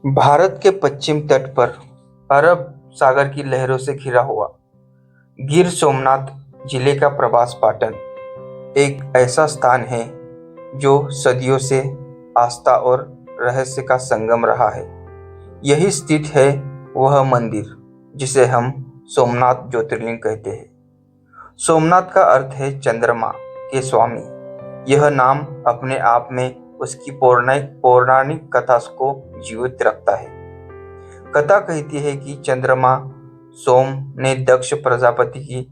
भारत के पश्चिम तट पर अरब सागर की लहरों से घिरा हुआ गिर सोमनाथ जिले का प्रवास पाटन एक ऐसा स्थान है जो सदियों से आस्था और रहस्य का संगम रहा है। यही स्थित है वह मंदिर जिसे हम सोमनाथ ज्योतिर्लिंग कहते हैं। सोमनाथ का अर्थ है चंद्रमा के स्वामी। यह नाम अपने आप में उसकी पौराणिक कथा को जीवित रखता है। कथा कहती है कि चंद्रमा सोम ने दक्ष प्रजापति की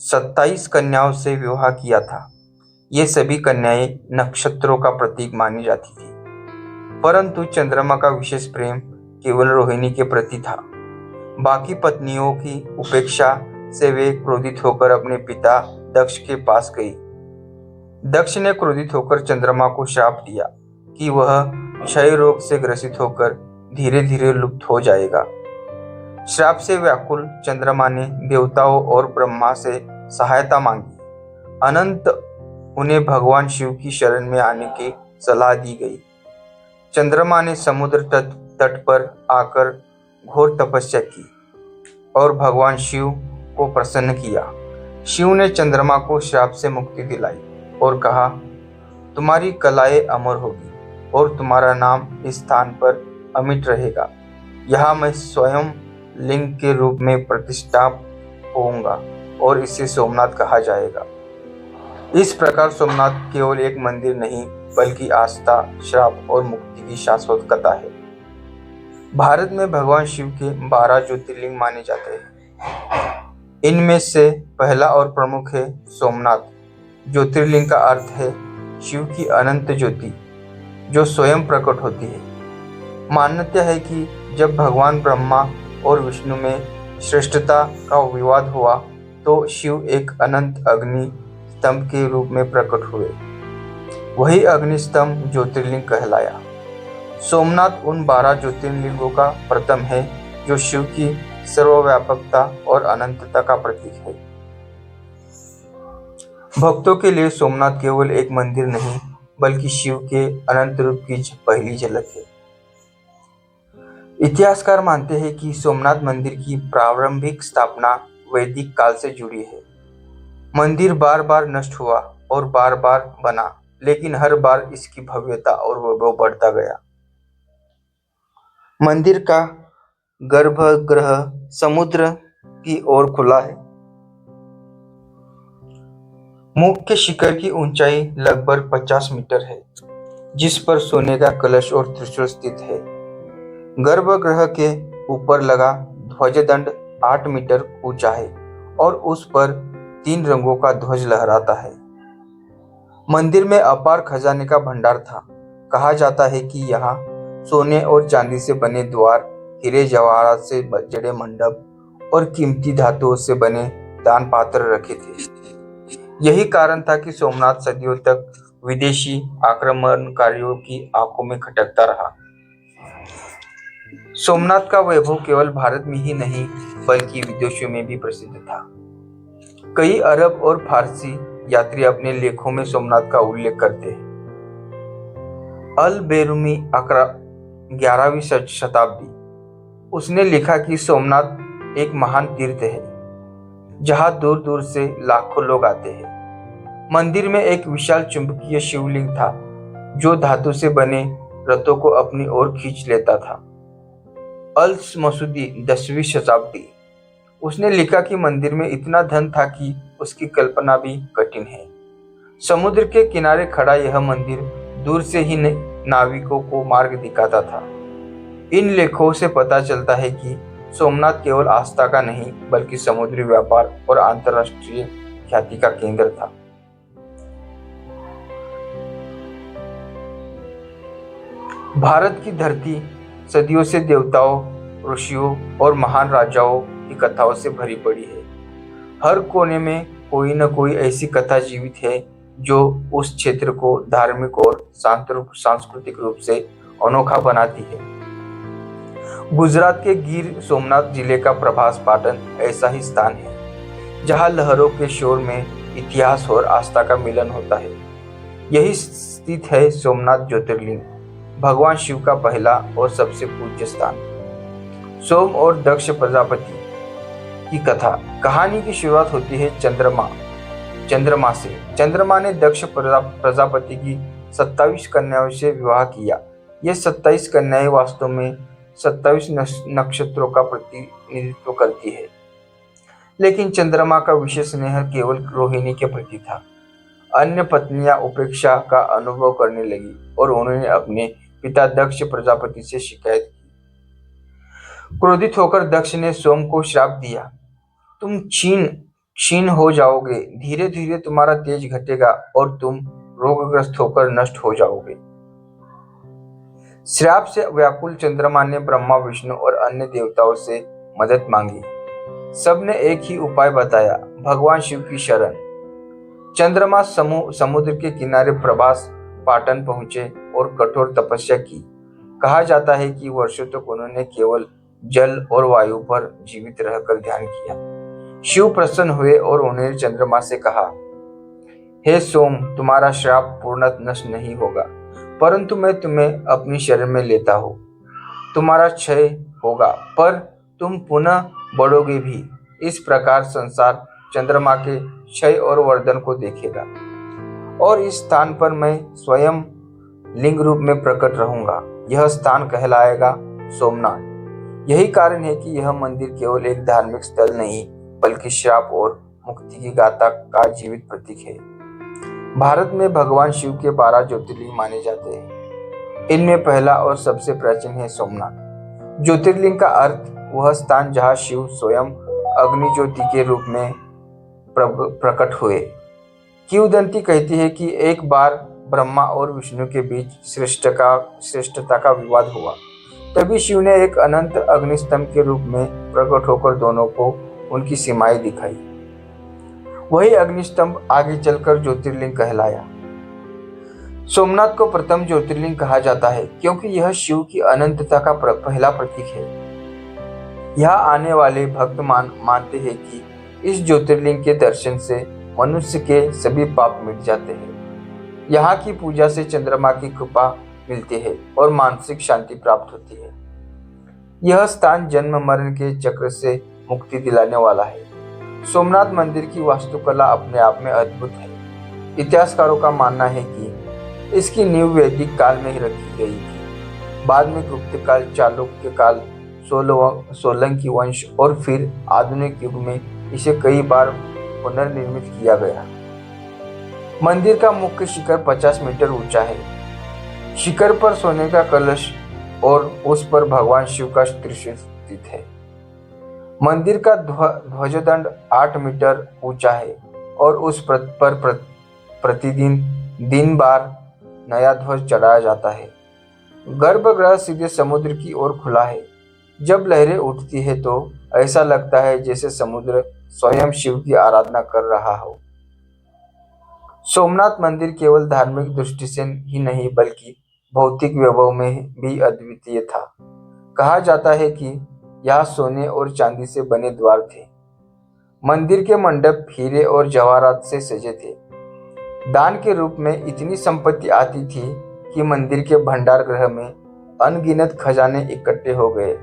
27 कन्याओं से विवाह किया था। ये सभी कन्याएं नक्षत्रों का प्रतीक मानी जाती थी, परंतु चंद्रमा का विशेष प्रेम केवल रोहिणी के प्रति था। बाकी पत्नियों की उपेक्षा से वे क्रोधित होकर अपने पिता दक्ष के पास गई। दक्ष ने क्रोधित होकर चंद्रमा को श्राप दिया कि वह क्षय रोग से ग्रसित होकर धीरे धीरे लुप्त हो जाएगा। श्राप से व्याकुल चंद्रमा ने देवताओं और ब्रह्मा से सहायता मांगी। अनंत उन्हें भगवान शिव की शरण में आने की सलाह दी गई। चंद्रमा ने समुद्र तट पर आकर घोर तपस्या की और भगवान शिव को प्रसन्न किया। शिव ने चंद्रमा को श्राप से मुक्ति दिलाई और कहा, तुम्हारी कलाएं अमर होगी और तुम्हारा नाम इस स्थान पर अमिट रहेगा। यहाँ मैं स्वयं लिंग के रूप में प्रतिष्ठा होऊंगा और इसे सोमनाथ कहा जाएगा। इस प्रकार सोमनाथ केवल एक मंदिर नहीं बल्कि आस्था, श्राप और मुक्ति की शाश्वत कथा है। भारत में भगवान शिव के 12 ज्योतिर्लिंग माने जाते हैं। इनमें से पहला और प्रमुख है सोमनाथ। ज्योतिर्लिंग का अर्थ है शिव की अनंत ज्योति जो स्वयं प्रकट होती है। मान्यता है कि जब भगवान ब्रह्मा और विष्णु में श्रेष्ठता का विवाद हुआ तो शिव एक अनंत अग्नि स्तंभ के रूप में प्रकट हुए। वही अग्नि स्तंभ ज्योतिर्लिंग कहलाया। सोमनाथ उन 12 ज्योतिर्लिंगों का प्रथम है जो शिव की सर्वव्यापकता और अनंतता का प्रतीक है। भक्तों के लिए सोमनाथ केवल एक मंदिर नहीं बल्कि शिव के अनंत रूप की पहली झलक है। इतिहासकार मानते हैं कि सोमनाथ मंदिर की प्रारंभिक स्थापना वैदिक काल से जुड़ी है। मंदिर बार बार नष्ट हुआ और बार बार बना, लेकिन हर बार इसकी भव्यता और वैभव बढ़ता गया। मंदिर का गर्भगृह समुद्र की ओर खुला है। मुख्य शिखर की ऊंचाई लगभग 50 मीटर है, जिस पर सोने का कलश और त्रिशूल स्थित है। गर्भगृह के ऊपर लगा ध्वजदंड 8 मीटर ऊंचा है और उस पर 3 रंगों का ध्वज लहराता है। मंदिर में अपार खजाने का भंडार था। कहा जाता है कि यहाँ सोने और चांदी से बने द्वार, हीरे जवाहरात से जड़े मंडप और कीमती धातुओं से बने दान पात्र रखे थे। यही कारण था कि सोमनाथ सदियों तक विदेशी आक्रमणकारियों की आंखों में खटकता रहा। सोमनाथ का वैभव केवल भारत में ही नहीं बल्कि विदेशों में भी प्रसिद्ध था। कई अरब और फारसी यात्री अपने लेखों में सोमनाथ का उल्लेख करते हैं। अल बेरूमी 11वीं शताब्दी उसने लिखा कि सोमनाथ एक महान तीर्थ है जहां दूर दूर से लाखों लोग आते हैं। मंदिर में एक विशाल चुंबकीय शिवलिंग था जो धातु से बने रथों को अपनी ओर खींच लेता था। अल मसूदी 10वीं शताब्दी उसने लिखा कि मंदिर में इतना धन था कि उसकी कल्पना भी कठिन है। समुद्र के किनारे खड़ा यह मंदिर दूर से ही नाविकों को मार्ग दिखाता था। इन लेखों से पता चलता है कि सोमनाथ केवल आस्था का नहीं बल्कि समुद्री व्यापार और अंतर्राष्ट्रीय ख्याति का केंद्र था। भारत की धरती सदियों से देवताओं, ऋषियों और महान राजाओं की कथाओं से भरी पड़ी है। हर कोने में कोई न कोई ऐसी कथा जीवित है जो उस क्षेत्र को धार्मिक और सांस्कृतिक रूप से अनोखा बनाती है। गुजरात के गिर सोमनाथ जिले का प्रभास पाटन ऐसा ही स्थान है जहां लहरों के शोर में इतिहास और आस्था का मिलन होता है। यही स्थित है सोमनाथ ज्योतिर्लिंग। भगवान शिव का पहला और सबसे पूज्य स्थान। सोम और दक्ष प्रजापति की कथा। कहानी की शुरुआत होती है चंद्रमा से। चंद्रमा ने दक्ष प्रजापति की 27 कन्याओं से विवाह किया। ये 27 कन्याएं वास्तव में 27 नक्षत्रों का प्रतिनिधित्व करती है, लेकिन चंद्रमा का विशेष स्नेह केवल रोहिणी के प्रति था। अन्य पत्नियां उपेक्षा का अनुभव करने लगी और उन्होंने अपने पिता दक्ष प्रजापति से शिकायत की। क्रोधित होकर दक्ष ने सोम को श्राप दिया, तुम क्षीण हो जाओगे, धीरे धीरे तुम्हारा तेज घटेगा और तुम रोगग्रस्त होकर नष्ट हो जाओगे। श्राप से व्याकुल चंद्रमा ने ब्रह्मा, विष्णु और अन्य देवताओं से मदद मांगी। सबने एक ही उपाय बताया, भगवान शिव की शरण। चंद्रमा समुद्र के किनारे प्रभास पाटन पहुंचे और कठोर तपस्या की। कहा जाता है कि वर्षों तक उन्होंने केवल जल और वायु पर जीवित रहकर ध्यान किया। शिव प्रसन्न हुए और उन्होंने चंद्रमा से कहा, हे सोम, तुम्हारा श्राप पूर्णतः नष्ट नहीं होगा, परंतु मैं तुम्हें अपनी शरण में लेता हूँ। तुम्हारा क्षय होगा पर तुम पुनः बढ़ोगे भी। इस प्रकार संसार चंद्रमा के क्षय और वर्धन को देखेगा और इस स्थान पर मैं स्वयं लिंग रूप में प्रकट रहूंगा। यह स्थान कहलाएगा सोमनाथ। यही कारण है कि यह मंदिर केवल एक धार्मिक स्थल नहीं बल्कि श्राप और मुक्ति की गाथा का जीवित प्रतीक है। भारत में भगवान शिव के 12 ज्योतिर्लिंग माने जाते हैं। इनमें पहला और सबसे प्राचीन है सोमनाथ। ज्योतिर्लिंग का अर्थ वह स्थान जहाँ शिव स्वयं अग्नि ज्योति के रूप में प्रकट हुए। किंवदंती कहती है कि एक बार ब्रह्मा और विष्णु के बीच श्रेष्ठता का विवाद हुआ। तभी शिव ने एक अनंत अग्निस्तंभ के रूप में प्रकट होकर दोनों को उनकी सीमाएं दिखाई। वही अग्निस्तंभ आगे चलकर ज्योतिर्लिंग कहलाया। सोमनाथ को प्रथम ज्योतिर्लिंग कहा जाता है क्योंकि यह शिव की अनंतता का पहला प्रतीक है। यहाँ आने वाले भक्त मानते हैं कि इस ज्योतिर्लिंग के दर्शन से मनुष्य के सभी पाप मिट जाते हैं। यहाँ की पूजा से चंद्रमा की कृपा मिलती है और मानसिक शांति प्राप्त होती है। यह स्थान जन्म मरण के चक्र से मुक्ति दिलाने वाला है। सोमनाथ मंदिर की वास्तुकला अपने आप में अद्भुत है। इतिहासकारों का मानना है कि इसकी नींव वैदिक काल में ही रखी गई थी। बाद में गुप्त काल, चालुक्य काल, सोलंकी वंश और फिर आधुनिक युग में इसे कई बार पुनर्निर्मित किया गया। मंदिर का मुख्य शिखर 50 मीटर ऊंचा है। शिखर पर सोने का कलश और उस पर भगवान शिव का त्रिशूल स्थित है। मंदिर का ध्वजदंड 8 मीटर ऊंचा है और उस पर प्रतिदिन दिन बार नया ध्वज चढ़ाया जाता है। गर्भगृह सीधे समुद्र की ओर खुला है। जब लहरें उठती है तो ऐसा लगता है जैसे समुद्र स्वयं शिव की आराधना कर रहा हो। सोमनाथ मंदिर केवल धार्मिक दृष्टि से ही नहीं बल्कि भौतिक वैभव में भी अद्वितीय था। कहा जाता है कि यहाँ सोने और चांदी से बने द्वार थे। मंदिर के मंडप हीरे और जवाहरात से सजे थे। दान के रूप में इतनी संपत्ति आती थी कि मंदिर के भंडार गृह में अनगिनत खजाने इकट्ठे हो गए।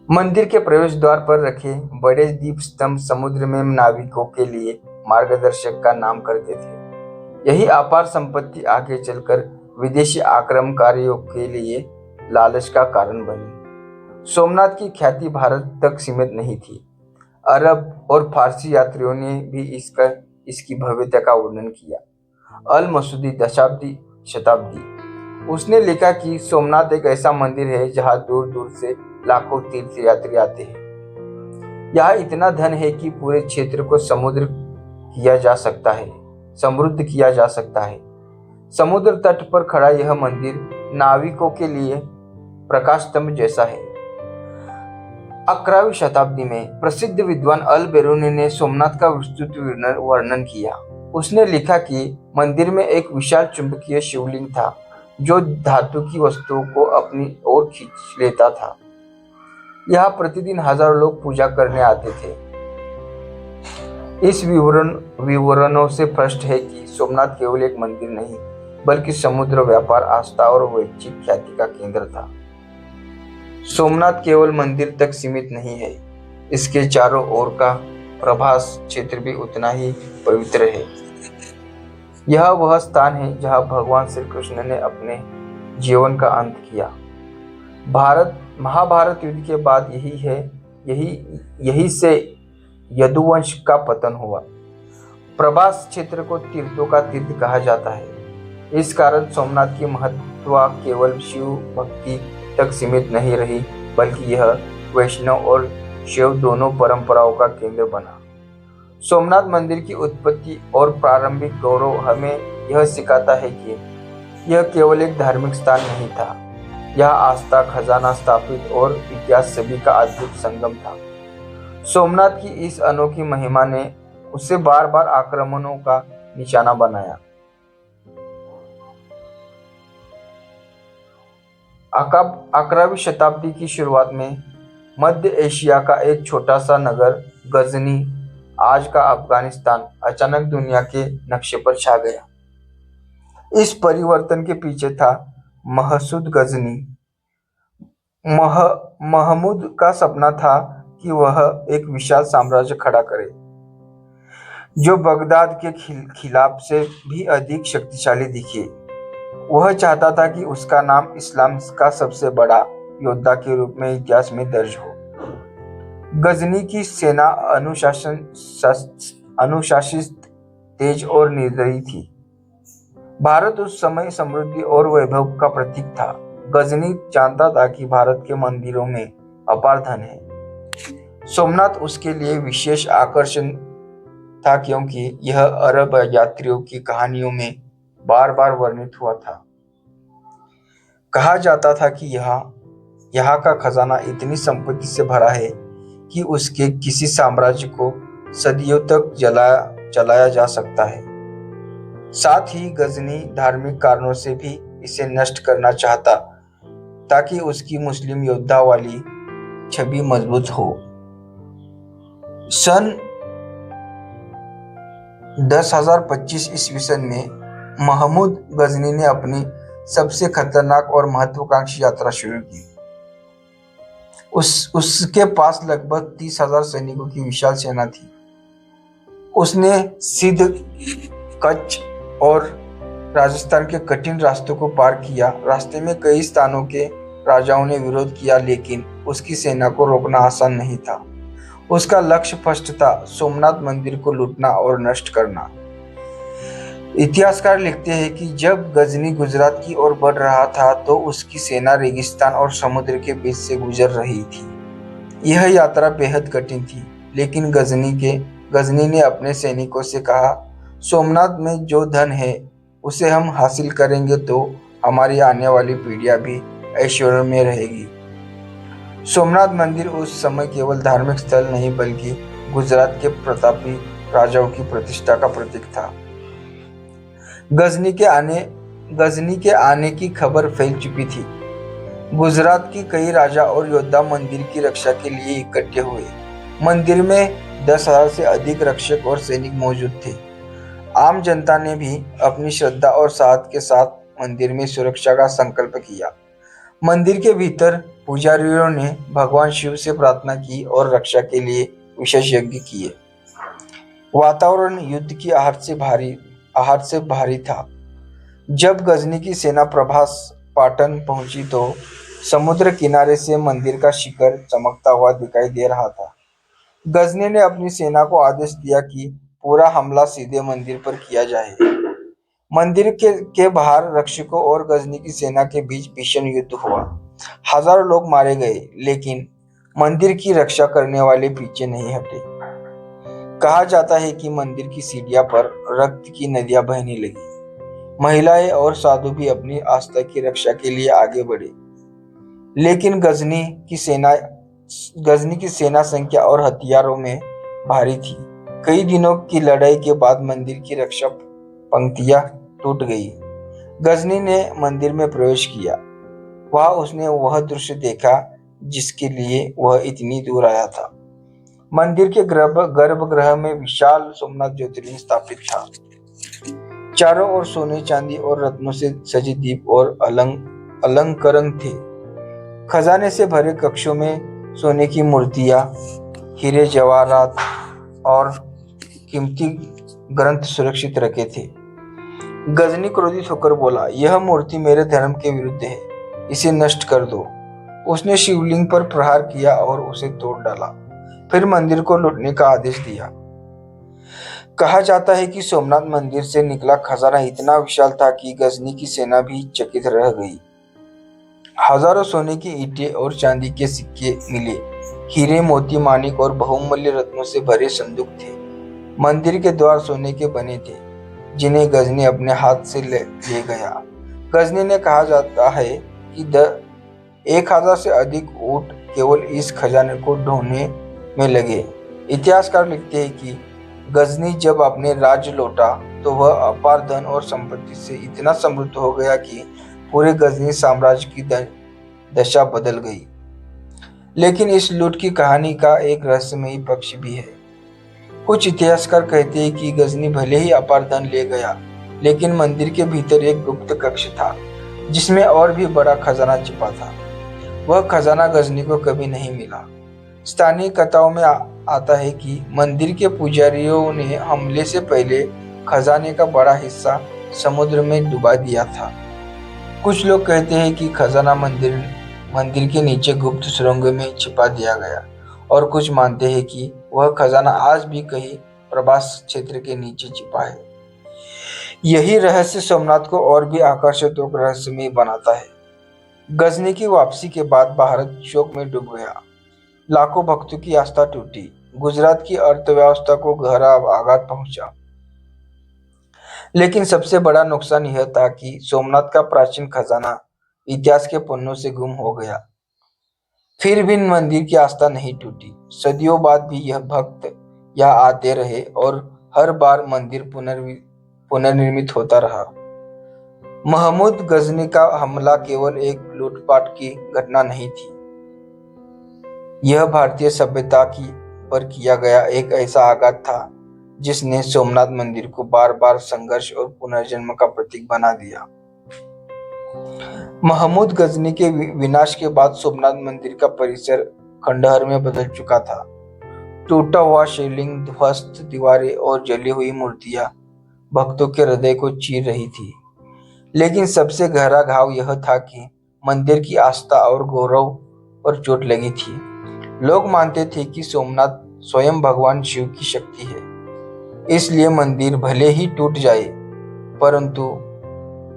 मंदिर के प्रवेश द्वार पर रखे बड़े दीप स्तंभ समुद्र में नाविकों के लिए मार्गदर्शक का नाम करते थे। यही अपार संपत्ति आगे चलकर विदेशी आक्रमणकारियों के लिए लालच का कारण बनी। सोमनाथ की ख्याति भारत तक सीमित नहीं थी। अरब और फारसी यात्रियों ने भी इसकी भव्यता का वर्णन किया। अल मसूदी शताब्दी उसने लिखा कि सोमनाथ एक ऐसा मंदिर है जहां दूर दूर से लाखों तीर्थयात्री आते हैं। यहाँ इतना धन है कि पूरे क्षेत्र को समृद्ध किया जा सकता है। समुद्र तट पर खड़ा यह मंदिर नाविकों के लिए प्रकाश स्तंभ जैसा है। 11वीं शताब्दी में प्रसिद्ध विद्वान अल बेरूनी ने सोमनाथ का विस्तृत वर्णन किया। उसने लिखा कि मंदिर में एक विशाल चुंबकीय शिवलिंग था जो धातु की वस्तुओं को अपनी ओर खींच लेता था। यहाँ प्रतिदिन हजारों लोग पूजा करने आते थे। इस विवरणों से स्पष्ट है कि सोमनाथ केवल एक मंदिर नहीं बल्कि समुद्र, व्यापार, आस्था और वैश्विक ख्याति का केंद्र था। सोमनाथ केवल मंदिर तक सीमित नहीं है, इसके चारों ओर का प्रभास क्षेत्र भी उतना ही पवित्र है। यह वह स्थान है जहां भगवान श्री कृष्ण ने अपने जीवन का अंत किया। महाभारत युद्ध के बाद यही से यदुवंश का पतन हुआ। प्रभास क्षेत्र को तीर्थों का तीर्थ कहा जाता है। इस कारण सोमनाथ की महत्व केवल शिव भक्ति तक सीमित नहीं रही, बल्कि यह वैष्णव और शैव दोनों परंपराओं का केंद्र बना। सोमनाथ मंदिर की उत्पत्ति और प्रारंभिक गौरव हमें यह सिखाता है कि यह केवल एक धार्मिक स्थान नहीं था, यह आस्था, खजाना स्थापित और इतिहास सभी का अद्भुत संगम था। सोमनाथ की इस अनोखी महिमा ने उसे बार बार आक्रमणों का निशाना बनाया। 11वीं शताब्दी की शुरुआत में मध्य एशिया का एक छोटा सा नगर गजनी, आज का अफगानिस्तान, अचानक दुनिया के नक्शे पर छा गया। इस परिवर्तन के पीछे था महसूद गजनी। महमूद का सपना था कि वह एक विशाल साम्राज्य खड़ा करे, जो बगदाद के खिलाफ से भी अधिक शक्तिशाली दिखे। वह चाहता था कि उसका नाम इस्लाम का सबसे बड़ा योद्धा के रूप में इतिहास में दर्ज हो। गजनी की सेना अनुशासित, तेज और निर्दयी थी। भारत उस समय समृद्धि और वैभव का प्रतीक था। गजनी जानता था कि भारत के मंदिरों में अपार धन है। सोमनाथ उसके लिए विशेष आकर्षण था क्योंकि यह अरब यात्रियों की कहानियों में बार बार वर्णित हुआ था। कहा जाता था कि यहाँ का खजाना इतनी संपत्ति से भरा है कि उसके किसी साम्राज्य को सदियों तक चलाया जा सकता है। साथ ही गजनी धार्मिक कारणों से भी इसे नष्ट करना चाहता, ताकि उसकी मुस्लिम योद्धा वाली छवि मजबूत हो। सन 10,025 ईस्वी सन में महमूद गजनी ने अपनी सबसे खतरनाक और महत्वाकांक्षी यात्रा शुरू की। उसके पास लगभग 30,000 सैनिकों की विशाल सेना थी। उसने सिंध, कच्छ और राजस्थान के कठिन रास्तों को पार किया। रास्ते में कई स्थानों के राजाओं ने विरोध किया, लेकिन उसकी सेना को रोकना आसान नहीं था। उसका लक्ष्य स्पष्ट था, सोमनाथ मंदिर को लूटना और नष्ट करना। इतिहासकार लिखते हैं कि जब गजनी गुजरात की ओर बढ़ रहा था तो उसकी सेना रेगिस्तान और समुद्र के बीच से गुजर रही थी। यह यात्रा बेहद कठिन थी, लेकिन गजनी ने अपने सैनिकों से कहा, सोमनाथ में जो धन है उसे हम हासिल करेंगे तो हमारी आने वाली पीढ़ियां भी ऐश्वर्य में रहेगी। सोमनाथ मंदिर उस समय केवल धार्मिक स्थल नहीं, बल्कि गुजरात के प्रतापी राजाओं की प्रतिष्ठा का प्रतीक था। गजनी के आने की खबर फैल चुकी थी। गुजरात की कई राजा और योद्धा मंदिर की रक्षा के लिए इकट्ठे हुए। मंदिर में 10,000 से अधिक रक्षक और सैनिक मौजूद थे। आम जनता ने भी अपनी श्रद्धा और साहस के साथ मंदिर में सुरक्षा का संकल्प किया। मंदिर के भीतर पुजारियों ने भगवान शिव से प्रार्थना की और रक्षा के लिए विशेष यज्ञ किए। वातावरण युद्ध की आहट से भारी था। जब गजनी की सेना प्रभास पाटन पहुंची तो समुद्र किनारे से मंदिर का शिखर चमकता हुआ दिखाई दे रहा था। गजनी ने अपनी सेना को आदेश दिया कि पूरा हमला सीधे मंदिर पर किया जाए। मंदिर के बाहर रक्षकों और गजनी की सेना के बीच भीषण युद्ध हुआ। हजारों लोग मारे गए, लेकिन मंदिर की रक्षा करने वाले पीछे नहीं हटे। कहा जाता है कि मंदिर की सीढ़ियों पर रक्त की नदियां बहने लगी। महिलाएं और साधु भी अपनी आस्था की रक्षा के लिए आगे बढ़े, लेकिन गजनी की सेना संख्या और हथियारों में भारी थी। कई दिनों की लड़ाई के बाद मंदिर की रक्षा पंक्तियां टूट गई। गजनी ने मंदिर में प्रवेश किया। वहां उसने वह दृश्य देखा जिसके लिए वह इतनी दूर आया था। मंदिर के गर्भगृह में विशाल सोमनाथ ज्योतिर्लिंग स्थापित था। चारों ओर सोने चांदी और रत्नों से सजी दीप और अलंकरण थे। खजाने से भरे कक्षों में सोने की मूर्तियां, हीरे जवाहरात और कीमती ग्रंथ सुरक्षित रखे थे। गजनी क्रोधित होकर बोला, यह मूर्ति मेरे धर्म के विरुद्ध है, इसे नष्ट कर दो। उसने शिवलिंग पर प्रहार किया और उसे तोड़ डाला, फिर मंदिर को लूटने का आदेश दिया। कहा जाता है कि सोमनाथ मंदिर से निकला खजाना इतना विशाल था कि गजनी की सेना भी चकित रह गई। हजारों सोने की ईंटें और चांदी के सिक्के मिले। हीरे, मोती, माणिक और बहुमूल्य रत्नों से भरे संदूक थे। मंदिर के द्वार सोने के बने थे, जिन्हें गजनी अपने हाथ से ले गया। गजनी ने कहा जाता है कि 1000 से अधिक ऊंट केवल इस खजाने को ढूंढने में लगे। इतिहासकार लिखते हैं कि गजनी जब अपने राज्य लौटा तो वह अपार धन और संपत्ति से इतना समृद्ध हो गया कि पूरे गजनी साम्राज्य की दशा बदल गई। लेकिन इस लूट की कहानी का एक रहस्यमयी पक्ष भी है। कुछ इतिहासकार कहते हैं कि गजनी भले ही अपार धन ले गया, लेकिन मंदिर के भीतर एक गुप्त कक्ष था जिसमें और भी बड़ा खजाना छिपा था। वह खजाना गजनी को कभी नहीं मिला। स्थानीय कथाओं में आता है कि मंदिर के पुजारियों ने हमले से पहले खजाने का बड़ा हिस्सा समुद्र में डुबा दिया था। कुछ लोग कहते हैं कि खजाना मंदिर के नीचे गुप्त सुरंगों में छिपा दिया गया, और कुछ मानते हैं कि वह खजाना आज भी कहीं प्रवास क्षेत्र के नीचे छिपा है। यही रहस्य सोमनाथ को और भी आकर्षक और रहस्यमय बनाता है। गजनी की वापसी के बाद भारत शोक में डूब गया। लाखों भक्तों की आस्था टूटी। गुजरात की अर्थव्यवस्था को गहरा आघात पहुंचा। लेकिन सबसे बड़ा नुकसान यह था कि सोमनाथ का प्राचीन खजाना इतिहास के पन्नों से गुम हो गया। फिर भी मंदिर की आस्था नहीं टूटी। सदियों बाद भी यह भक्त यहाँ आते रहे और हर बार मंदिर पुनर्निर्मित होता रहा। महमूद गजनी का हमला केवल एक लूटपाट की घटना नहीं थी। यह भारतीय सभ्यता पर किया गया एक ऐसा आघात था जिसने सोमनाथ मंदिर को बार बार संघर्ष और पुनर्जन्म का प्रतीक बना दिया। महमूद गजनी के विनाश के बाद सोमनाथ मंदिर का परिसर खंडहर में बदल चुका था। टूटा हुआ शिवलिंग, ध्वस्त दीवारें और जली हुई मूर्तियां भक्तों के हृदय को चीर रही थी। लेकिन सबसे गहरा घाव यह था कि मंदिर की आस्था और गौरव पर चोट लगी थी। लोग मानते थे कि सोमनाथ स्वयं भगवान शिव की शक्ति है, इसलिए मंदिर भले ही टूट जाए, परंतु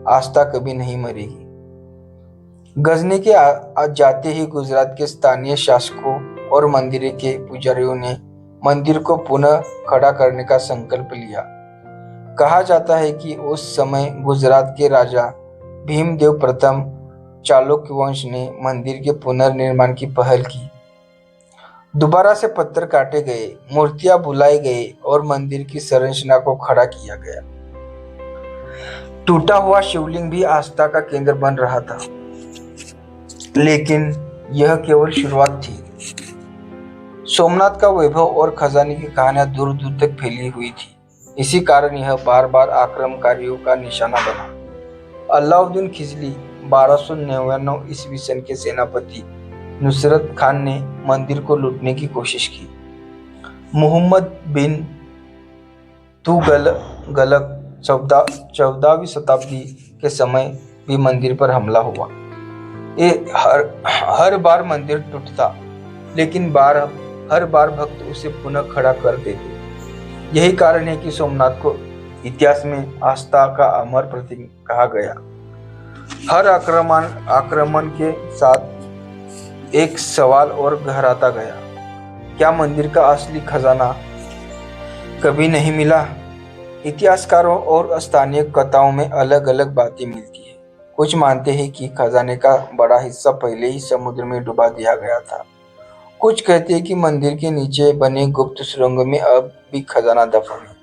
आस्था कभी नहीं मरेगी। गजनी के जाते ही गुजरात के स्थानीय शासकों और मंदिर के पुजारियों ने मंदिर को पुनः खड़ा करने का संकल्प लिया। कहा जाता है कि उस समय गुजरात के राजा भीमदेव प्रथम चालुक्य वंश ने मंदिर के पुनर्निर्माण की पहल की। दोबारा से पत्थर काटे गए, मूर्तियां बुलाए गए और मंदिर की संरचना को खड़ा किया गया। टूटा हुआ शिवलिंग भी आस्था का केंद्र बन रहा था, लेकिन यह केवल शुरुआत थी। सोमनाथ का वैभव और खजाने की कहानियां दूर दूर तक फैली हुई थी। इसी कारण यह बार बार आक्रमणकारियों का निशाना बना। अलाउद्दीन खिलजी 1299 ईस्वी सन के सेनापति नुसरत खान ने मंदिर को लूटने की कोशिश की। मोहम्मद बिन तुगलक 14वीं शताब्दी के समय भी मंदिर पर हमला हुआ। हर बार मंदिर टूटता, लेकिन हर बार भक्त उसे पुनः खड़ा कर देते। यही कारण है कि सोमनाथ को इतिहास में आस्था का अमर प्रतीक कहा गया। हर आक्रमण के साथ एक सवाल और गहराता गया, क्या मंदिर का असली खजाना कभी नहीं मिला? इतिहासकारों और स्थानीय कथाओं में अलग अलग बातें मिलती है। कुछ मानते हैं कि खजाने का बड़ा हिस्सा पहले ही समुद्र में डुबा दिया गया था। कुछ कहते हैं कि मंदिर के नीचे बने गुप्त सुरंगों में अब भी खजाना दफन है।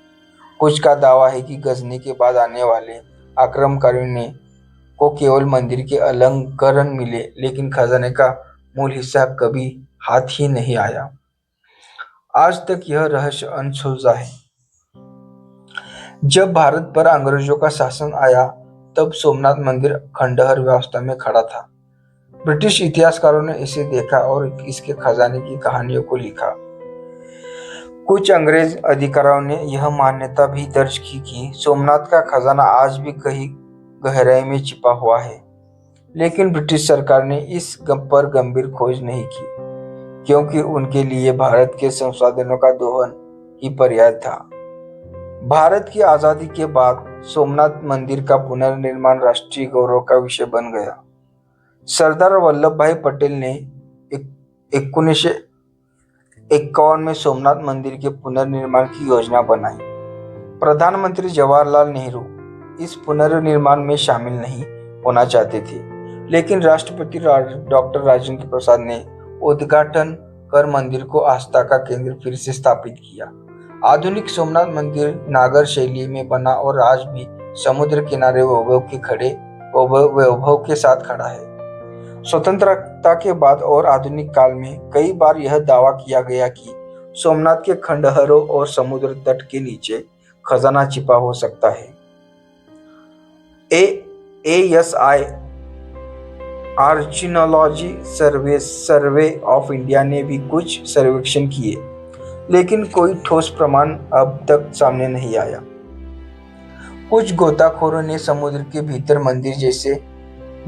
कुछ का दावा है कि गजनी के बाद आने वाले आक्रमणकारियों को केवल मंदिर के अलंकरण मिले, लेकिन खजाने का मूल हिस्सा कभी हाथ ही नहीं आया। आज तक यह रहस्य अनसुलझा है। जब भारत पर अंग्रेजों का शासन आया तब सोमनाथ मंदिर खंडहर व्यवस्था में खड़ा था। ब्रिटिश इतिहासकारों ने इसे देखा और इसके खजाने की कहानियों को लिखा। कुछ अंग्रेज अधिकारियों ने यह मान्यता भी दर्ज की कि सोमनाथ का खजाना आज भी कहीं गहराई में छिपा हुआ है, लेकिन ब्रिटिश सरकार ने इस पर गंभीर खोज नहीं की, क्योंकि उनके लिए भारत के संसाधनों का दोहन ही पर्याय था। भारत की आजादी के बाद सोमनाथ मंदिर का पुनर्निर्माण राष्ट्रीय गौरव का विषय बन गया। सरदार वल्लभ भाई पटेल ने 1951 में सोमनाथ मंदिर के पुनर्निर्माण की योजना बनाई। प्रधानमंत्री जवाहरलाल नेहरू इस पुनर्निर्माण में शामिल नहीं होना चाहते थे, लेकिन राष्ट्रपति डॉक्टर राजेंद्र प्रसाद ने उद्घाटन कर मंदिर को आस्था का केंद्र फिर से स्थापित किया। आधुनिक सोमनाथ मंदिर नागर शैली में बना और आज भी समुद्र किनारे वैभव के साथ खड़ा है। स्वतंत्रता के बाद और आधुनिक काल में कई बार यह दावा किया गया कि सोमनाथ के खंडहरों और समुद्र तट के नीचे खजाना छिपा हो सकता है। ASI archaeology survey of India ने भी कुछ सर्वेक्षण किए, लेकिन कोई ठोस प्रमाण अब तक सामने नहीं आया। कुछ गोताखोरों ने समुद्र के भीतर मंदिर जैसे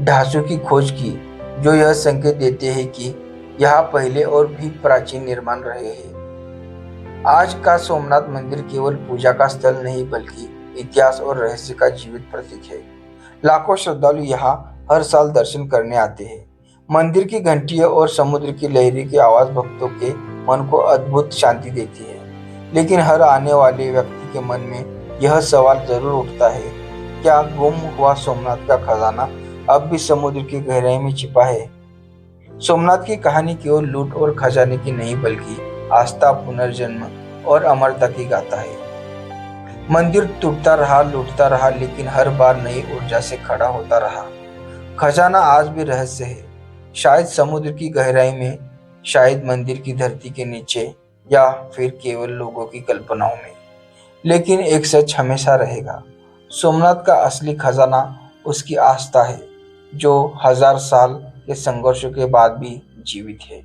ढांचों की खोज की, जो यह संकेत देते हैं कि यहाँ पहले और भी प्राचीन निर्माण रहे हैं। आज का सोमनाथ मंदिर केवल पूजा का स्थल नहीं बल्कि इतिहास और रहस्य का जीवित प्रतीक है। लाखों श्रद्धालु यहाँ हर साल दर्शन करने आते हैं। मंदिर की घंटियों और समुद्र की लहरी की आवाज भक्तों के मन को अद्भुत शांति देती है, लेकिन हर आने वाले व्यक्ति के मन में यह सवाल जरूर उठता है, क्या गुम हुआ सोमनाथ का खजाना अब भी समुद्र की गहराई में छिपा है? सोमनाथ की कहानी केवल लूट और खजाने की नहीं बल्कि आस्था, पुनर्जन्म और अमरता की गाथा है। मंदिर टूटता रहा, लूटता रहा, लेकिन हर बार नई ऊर्जा से खड़ा होता रहा। खजाना आज भी रहस्य है, शायद समुद्र की गहराई में, शायद मंदिर की धरती के नीचे, या फिर केवल लोगों की कल्पनाओं में। लेकिन एक सच हमेशा रहेगा, सोमनाथ का असली खजाना उसकी आस्था है, जो 1000 साल के संघर्षों के बाद भी जीवित है।